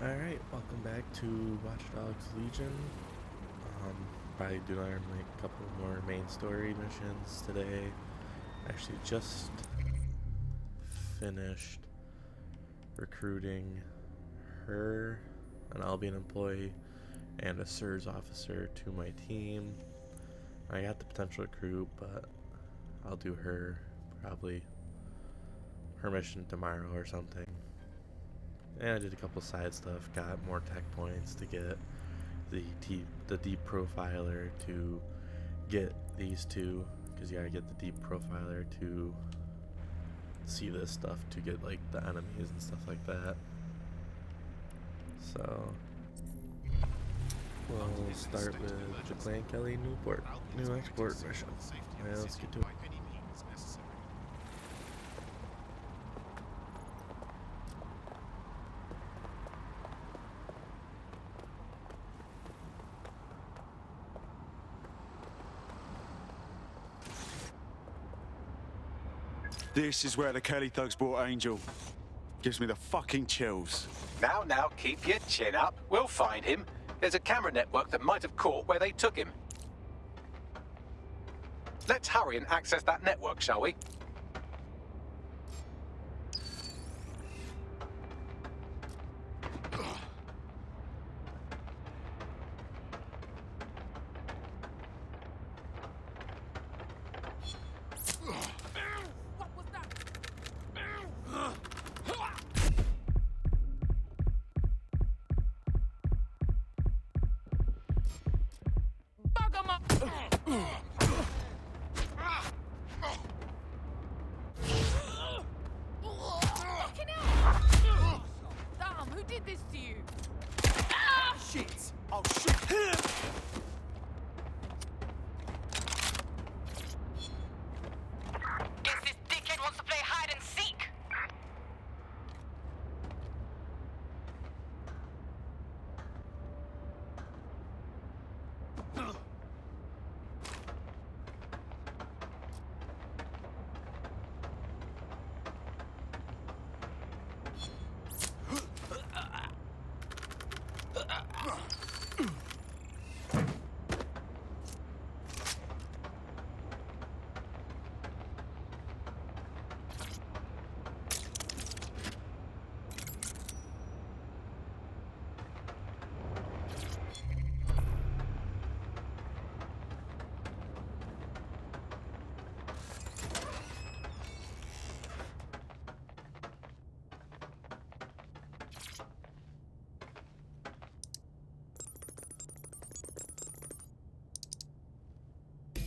Alright, welcome back to Watch Dogs Legion. Probably doing a couple more main story missions today. Actually, just finished recruiting her, an Albion employee, and a SIRS officer to my team. I got the potential recruit, but I'll do her probably her mission tomorrow or something. And I did a couple side stuff, got more tech points to get the deep profiler to get these two, because you gotta get the deep profiler to see this stuff to get like the enemies and stuff like that. So we'll start with the Clan Kelly new export mission. Alright, let's get to it. This is where the Kelly thugs brought Angel. Gives me the fucking chills. Now, keep your chin up. We'll find him. There's a camera network that might have caught where they took him. Let's hurry and access that network, shall we?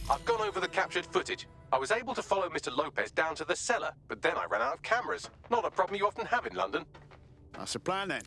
I've gone over the captured footage. I was able to follow Mr. Lopez down to the cellar, but then I ran out of cameras. Not a problem you often have in London. That's the plan then.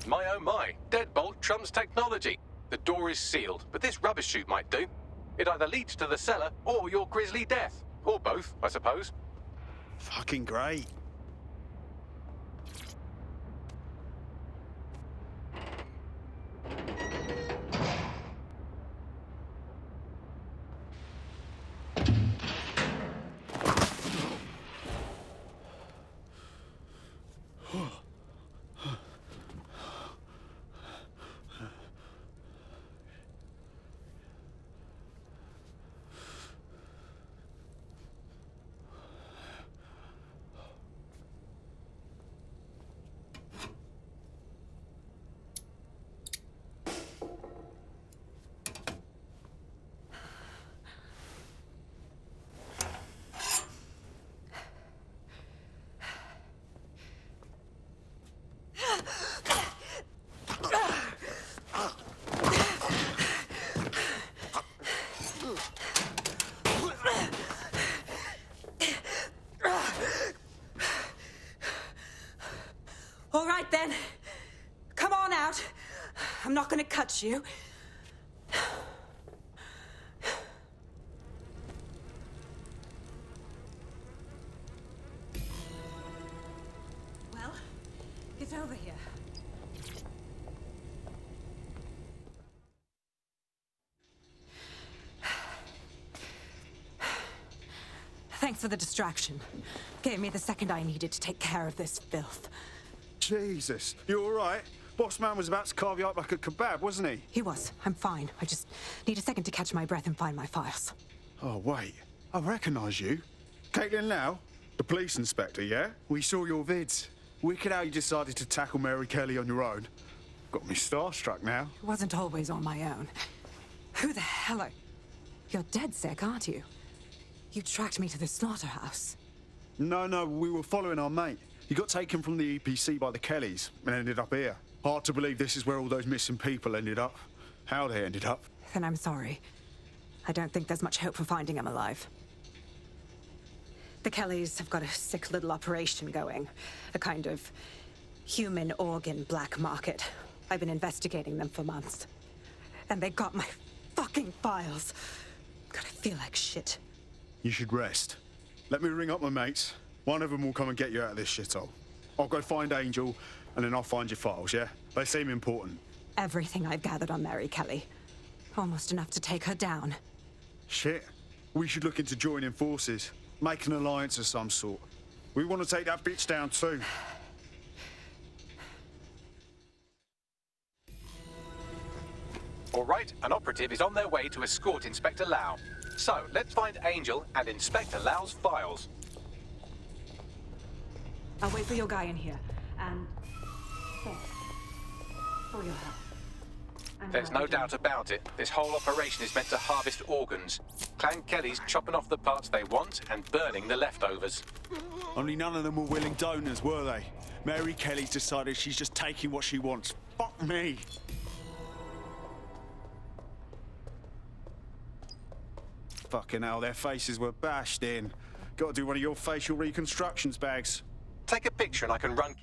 My oh my, deadbolt trumps technology. The door is sealed, but this rubbish chute might do. It either leads to the cellar or your grisly death. Or both, I suppose. Fucking great. I'm not gonna cut you. Well, get over here. Thanks for the distraction. Gave me the second I needed to take care of this filth. Jesus, you all right? Boss man was about to carve you up like a kebab, wasn't he? He was. I'm fine. I just need a second to catch my breath and find my files. Oh, wait. I recognise you. Caitlin Lau? The police inspector, yeah? We saw your vids. Wicked how you decided to tackle Mary Kelly on your own. Got me starstruck now. It wasn't always on my own. Who the hell are... You're dead sick, aren't you? You tracked me to the slaughterhouse. No, we were following our mate. He got taken from the EPC by the Kellys and ended up here. Hard to believe this is where all those missing people ended up. How they ended up. Then I'm sorry. I don't think there's much hope for finding him alive. The Kellys have got a sick little operation going. A kind of human organ black market. I've been investigating them for months. And they got my fucking files. God, I feel like shit. You should rest. Let me ring up my mates. One of them will come and get you out of this shithole. I'll go find Angel, and then I'll find your files, yeah? They seem important. Everything I've gathered on Mary Kelly. Almost enough to take her down. Shit. We should look into joining forces. Make an alliance of some sort. We want to take that bitch down too. All right, an operative is on their way to escort Inspector Lau. So, let's find Angel and Inspector Lau's files. I'll wait for your guy in here. And... thanks. For your help. There's no doubt about it. This whole operation is meant to harvest organs. Clan Kelly's chopping off the parts they want and burning the leftovers. Only none of them were willing donors, were they? Mary Kelly's decided she's just taking what she wants. Fuck me. Fucking hell, their faces were bashed in. Gotta do one of your facial reconstructions, Bags. Take a picture and I can run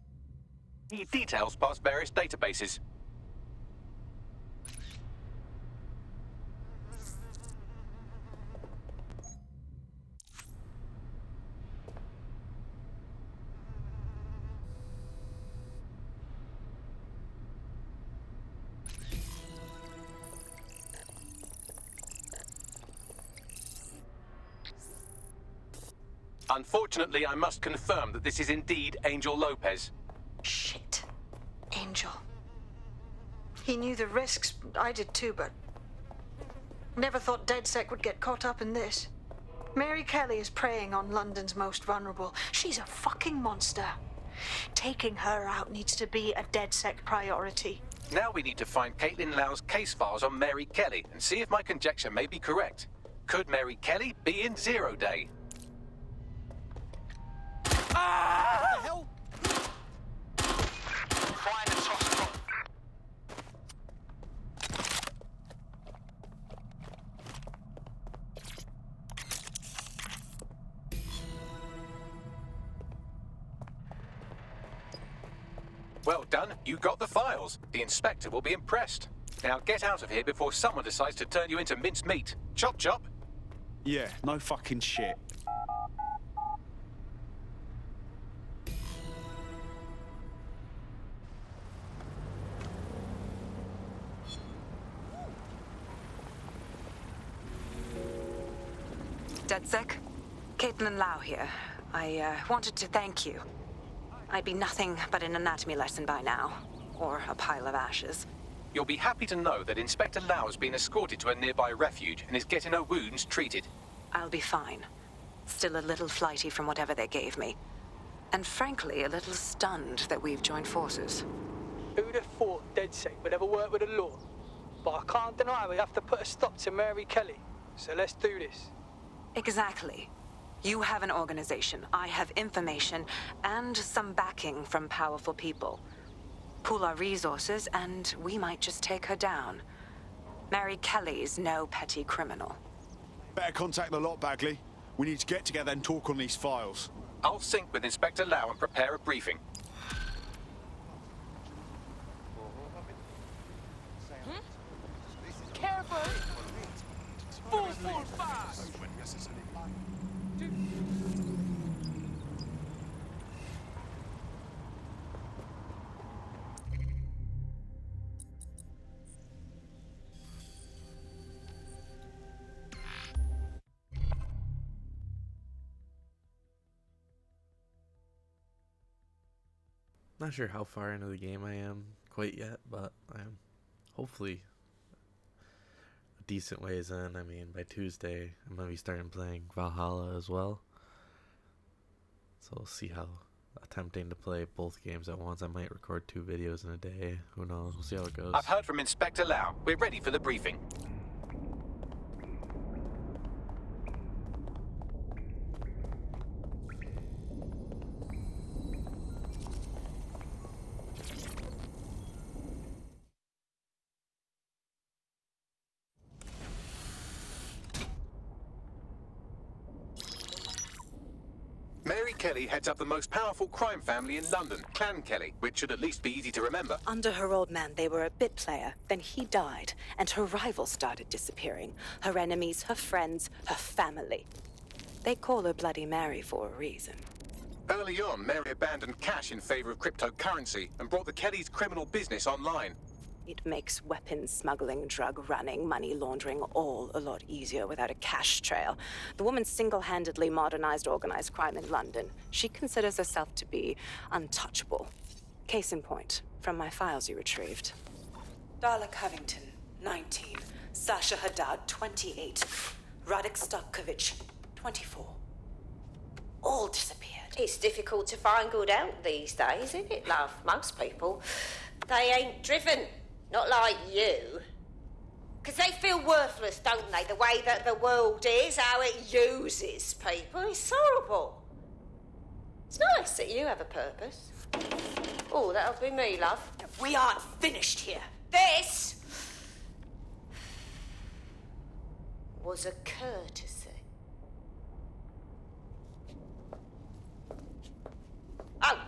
key details past various databases. Unfortunately, I must confirm that this is indeed Angel Lopez. Shit. Angel. He knew the risks. I did too, but... never thought DedSec would get caught up in this. Mary Kelly is preying on London's most vulnerable. She's a fucking monster. Taking her out needs to be a DedSec priority. Now we need to find Caitlin Lau's case files on Mary Kelly and see if my conjecture may be correct. Could Mary Kelly be in Zero Day? What the hell? Find and toss them. Well done, you got the files. The inspector will be impressed. Now get out of here before someone decides to turn you into minced meat. Chop chop. Yeah, no fucking shit. DedSec? Caitlin Lau here. I wanted to thank you. I'd be nothing but an anatomy lesson by now. Or a pile of ashes. You'll be happy to know that Inspector Lau has been escorted to a nearby refuge and is getting her wounds treated. I'll be fine. Still a little flighty from whatever they gave me. And frankly, a little stunned that we've joined forces. Who'd have thought DedSec would ever work with the law? But I can't deny we have to put a stop to Mary Kelly. So let's do this. Exactly. You have an organization, I have information, and some backing from powerful people. Pool our resources, and we might just take her down. Mary Kelly's no petty criminal. Better contact the lot, Bagley. We need to get together and talk on these files. I'll sync with Inspector Lau and prepare a briefing. Not sure how far into the game I am quite yet, but I am hopefully a decent ways in. I mean, by Tuesday, I'm going to be starting playing Valhalla as well. So we'll see how attempting to play both games at once. I might record 2 videos in a day. Who knows? We'll see how it goes. I've heard from Inspector Lau. We're ready for the briefing. Mary Kelly heads up the most powerful crime family in London, Clan Kelly, which should at least be easy to remember. Under her old man, they were a bit player. Then he died, and her rivals started disappearing. Her enemies, her friends, her family. They call her Bloody Mary for a reason. Early on, Mary abandoned cash in favor of cryptocurrency and brought the Kellys' criminal business online. It makes weapons smuggling, drug running, money laundering all a lot easier without a cash trail. The woman single-handedly modernized organized crime in London. She considers herself to be untouchable. Case in point, from my files you retrieved. Darla Covington, 19. Sasha Haddad, 28. Radek Stokovich, 24. All disappeared. It's difficult to find good help these days, isn't it, love? Most people, they ain't driven. Not like you. 'Cause they feel worthless, don't they? The way that the world is, how it uses people. It's horrible. It's nice that you have a purpose. Oh, that'll be me, love. We aren't finished here. This was a courtesy. Oh,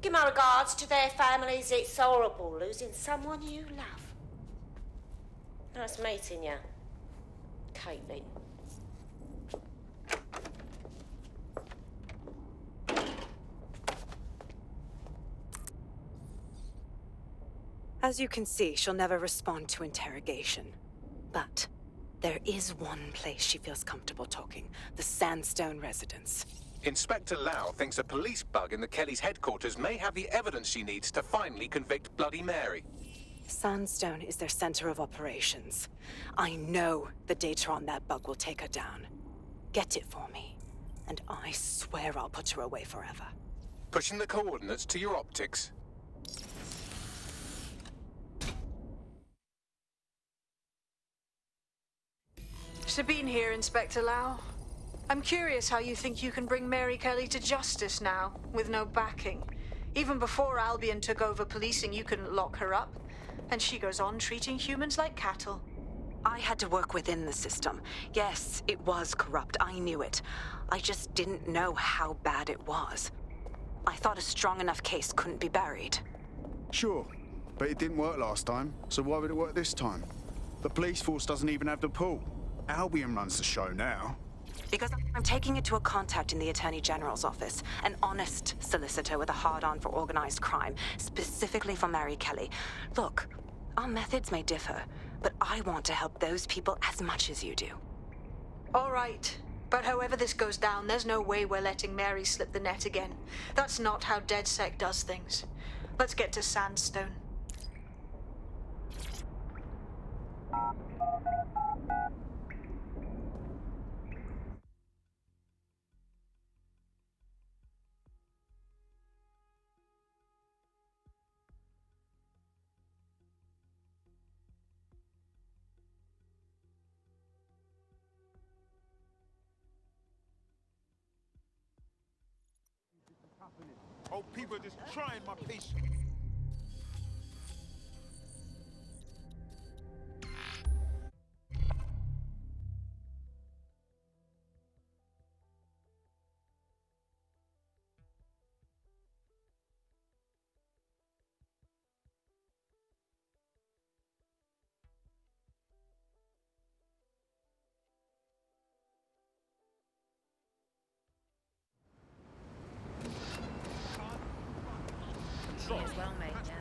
give my regards to their families. It's horrible losing someone you love. Nice meeting you, Caitlin. As you can see, she'll never respond to interrogation. But there is one place she feels comfortable talking, the Sandstone residence. Inspector Lau thinks a police bug in the Kellys' headquarters may have the evidence she needs to finally convict Bloody Mary. Sandstone is their center of operations. I know the data on that bug will take her down. Get it for me, and I swear I'll put her away forever. Pushing the coordinates to your optics. Sabine here, Inspector Lau. I'm curious how you think you can bring Mary Kelly to justice now, with no backing. Even before Albion took over policing, you couldn't lock her up. And she goes on treating humans like cattle. I had to work within the system. Yes, it was corrupt. I knew it. I just didn't know how bad it was. I thought a strong enough case couldn't be buried. Sure, but it didn't work last time, so why would it work this time? The police force doesn't even have the pull. Albion runs the show now. Because I'm taking it to a contact in the Attorney General's office, an honest solicitor with a hard-on for organized crime, specifically for Mary Kelly. Look, our methods may differ, but I want to help those people as much as you do. All right. But however this goes down, there's no way we're letting Mary slip the net again. That's not how DedSec does things. Let's get to Sandstone. Oh, people are just trying my patience. me as well, mate, yeah.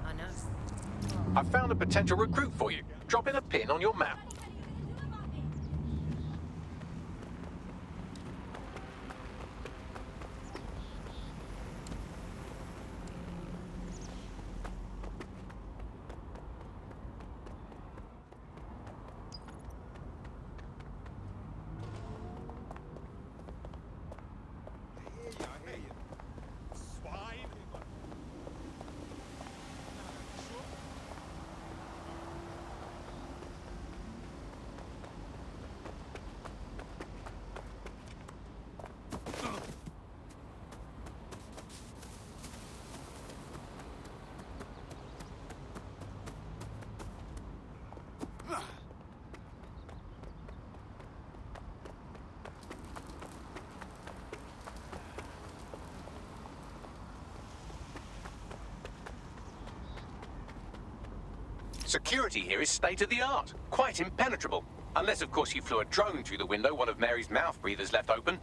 I know. I've found a potential recruit for you. Drop in a pin on your map. Security here is state-of-the-art, quite impenetrable. Unless, of course, you flew a drone through the window one of Mary's mouth breathers left open.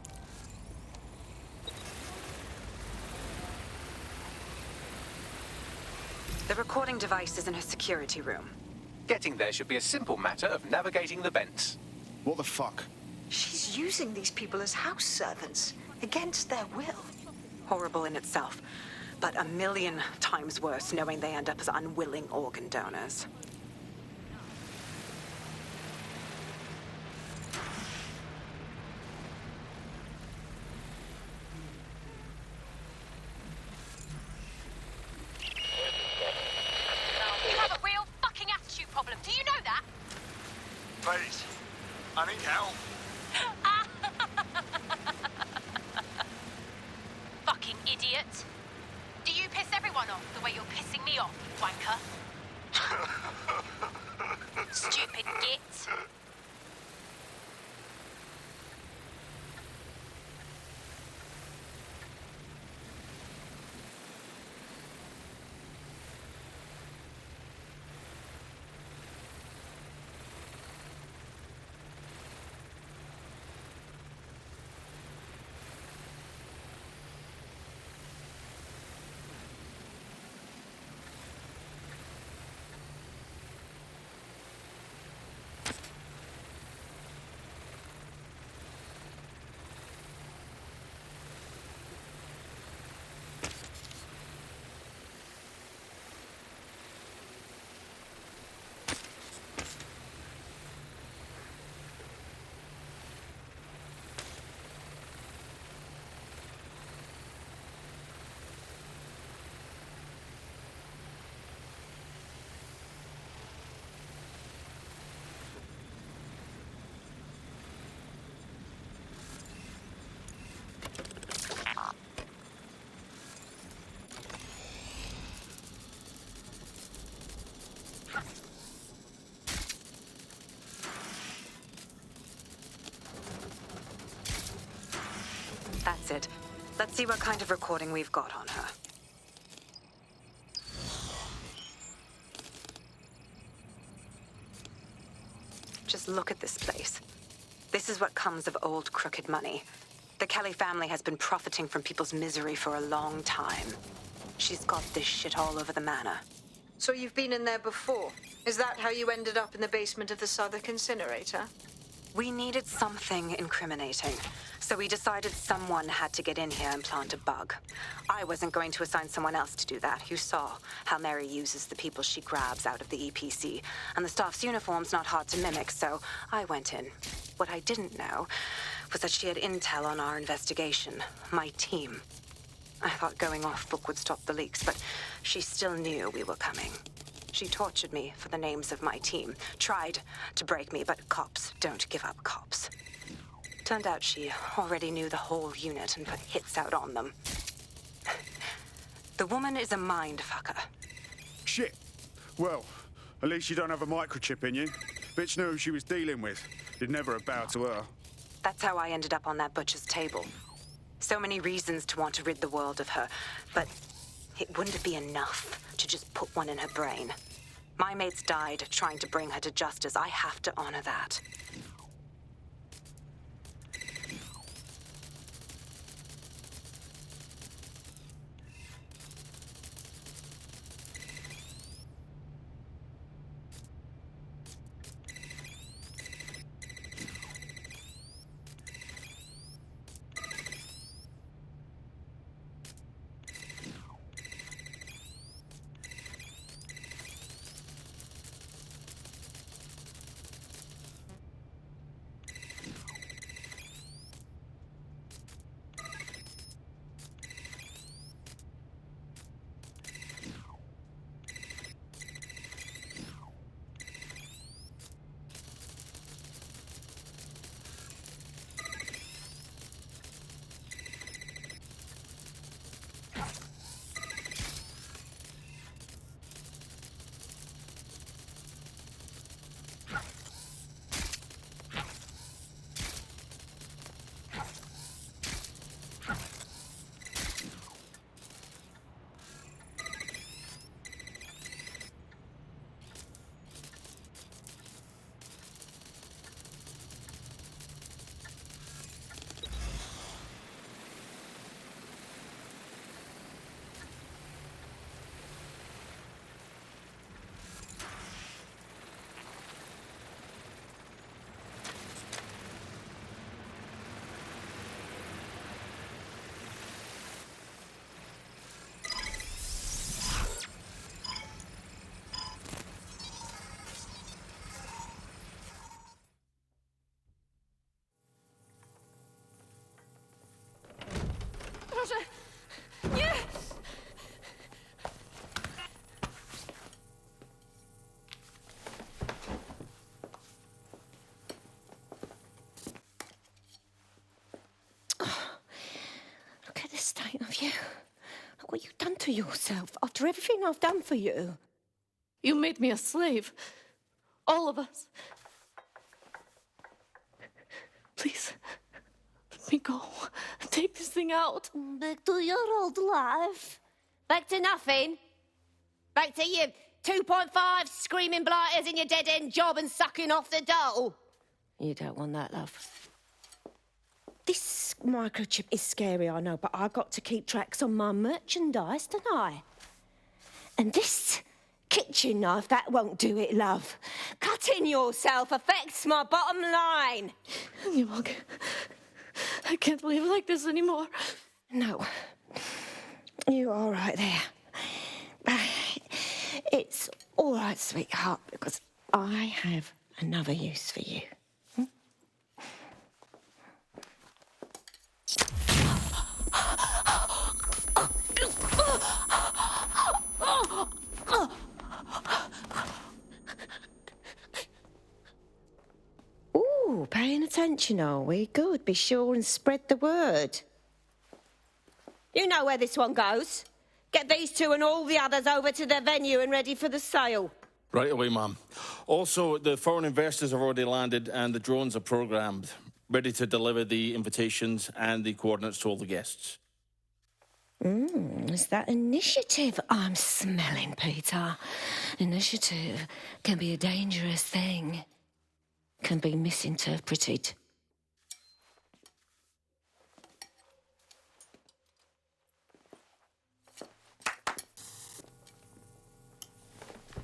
The recording device is in her security room. Getting there should be a simple matter of navigating the vents. What the fuck? She's using these people as house servants, against their will. Horrible in itself, but a million times worse knowing they end up as unwilling organ donors. You have a real fucking attitude problem. Do you know that? Please, I need help. Fucking idiot. Do you piss everyone off the way you're pissing me off, wanker? Stupid git. That's it. Let's see what kind of recording we've got on her. Just look at this place. This is what comes of old crooked money. The Kelly family has been profiting from people's misery for a long time. She's got this shit all over the manor. So you've been in there before? Is that how you ended up in the basement of the Southwark incinerator? We needed something incriminating, so we decided someone had to get in here and plant a bug. I wasn't going to assign someone else to do that. You saw how Mary uses the people she grabs out of the EPC, and the staff's uniform's not hard to mimic, so I went in. What I didn't know was that she had intel on our investigation, my team. I thought going off book would stop the leaks, but she still knew we were coming. She tortured me for the names of my team, tried to break me, but cops don't give up cops. Turned out she already knew the whole unit and put hits out on them. The woman is a mind fucker. Shit. Well, at least you don't have a microchip in you. Bitch knew who she was dealing with. You'd never have bowed to her. That's how I ended up on that butcher's table. So many reasons to want to rid the world of her, but it wouldn't be enough to just put one in her brain. My mates died trying to bring her to justice. I have to honor that. to yourself after everything I've done for you? You made me a slave. All of us. Please, let me go. Take this thing out. Back to your old life. Back to nothing. Back to you 2.5 screaming blighters in your dead-end job and sucking off the dough. You don't want that, love. This microchip is scary, I know, but I got to keep tracks on my merchandise, don't I? And this kitchen knife, that won't do it, love. Cutting yourself affects my bottom line. Yamag, I can't live like this anymore. No. You're all right there. It's all right, sweetheart, because I have another use for you. Ooh, paying attention, are we? Good. Be sure and spread the word. You know where this one goes. Get these two and all the others over to the venue and ready for the sale. Right away, ma'am. Also, the foreign investors have already landed and the drones are programmed, ready to deliver the invitations and the coordinates to all the guests. Is that initiative I'm smelling, Peter? Initiative can be a dangerous thing. Can be misinterpreted.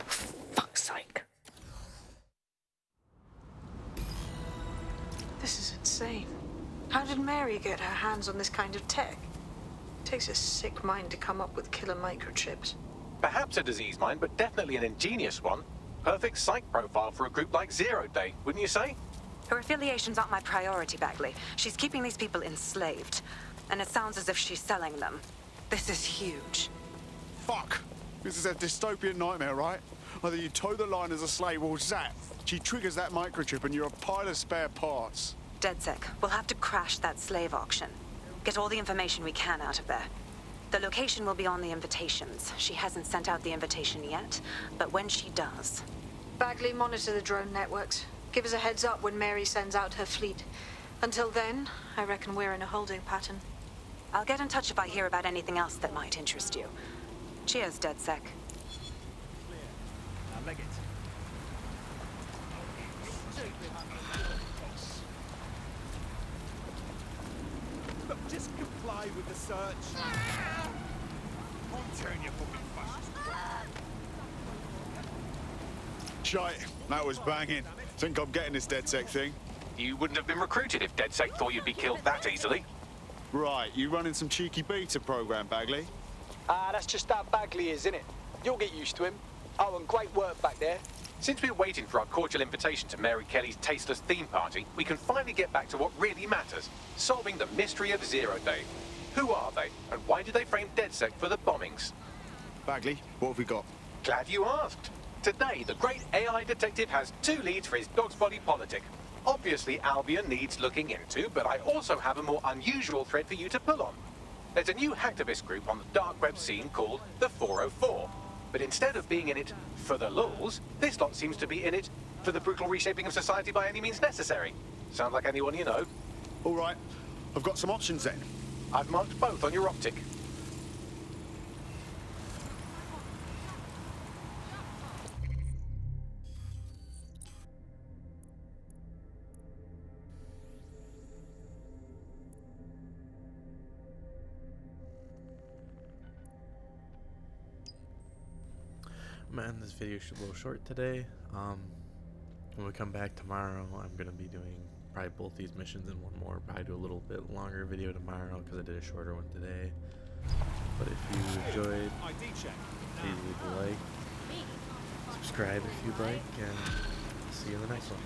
Fuck's sake. This is insane. How did Mary get her hands on this kind of tech? It takes a sick mind to come up with killer microchips. Perhaps a disease mind, but definitely an ingenious one. Perfect psych profile for a group like Zero Day, wouldn't you say? Her affiliations aren't my priority, Bagley. She's keeping these people enslaved. And it sounds as if she's selling them. This is huge. Fuck! This is a dystopian nightmare, right? Either you toe the line as a slave or zap. She triggers that microchip and you're a pile of spare parts. DedSec, we'll have to crash that slave auction. Get all the information we can out of there. The location will be on the invitations. She hasn't sent out the invitation yet, but when she does... Bagley, monitor the drone networks. Give us a heads up when Mary sends out her fleet. Until then, I reckon we're in a holding pattern. I'll get in touch if I hear about anything else that might interest you. Cheers, DedSec. Look, just comply with the search. I'll turn you fucking fascist. Shite, that was banging. Think I'm getting this DedSec thing? You wouldn't have been recruited if DedSec thought you'd be killed that easily. Right, you running some cheeky beta program, Bagley? That's just how Bagley is, isn't it? You'll get used to him. Oh, and great work back there. Since we're waiting for our cordial invitation to Mary Kelly's tasteless theme party, we can finally get back to what really matters, solving the mystery of Zero Day. Who are they, and why did they frame DedSec for the bombings? Bagley, what have we got? Glad you asked. Today, the great AI detective has 2 leads for his dog's body politic. Obviously, Albion needs looking into, but I also have a more unusual thread for you to pull on. There's a new hacktivist group on the dark web scene called the 404. But instead of being in it for the lulz, this lot seems to be in it for the brutal reshaping of society by any means necessary. Sound like anyone you know? All right, I've got some options then. I've marked both on your optic. Man, this video should a little short today. When we come back tomorrow, I'm gonna be doing probably both these missions and one more. Probably do a little bit longer video tomorrow because I did a shorter one today. But if you enjoyed, please leave a like, subscribe if you'd like, and see you in the next one.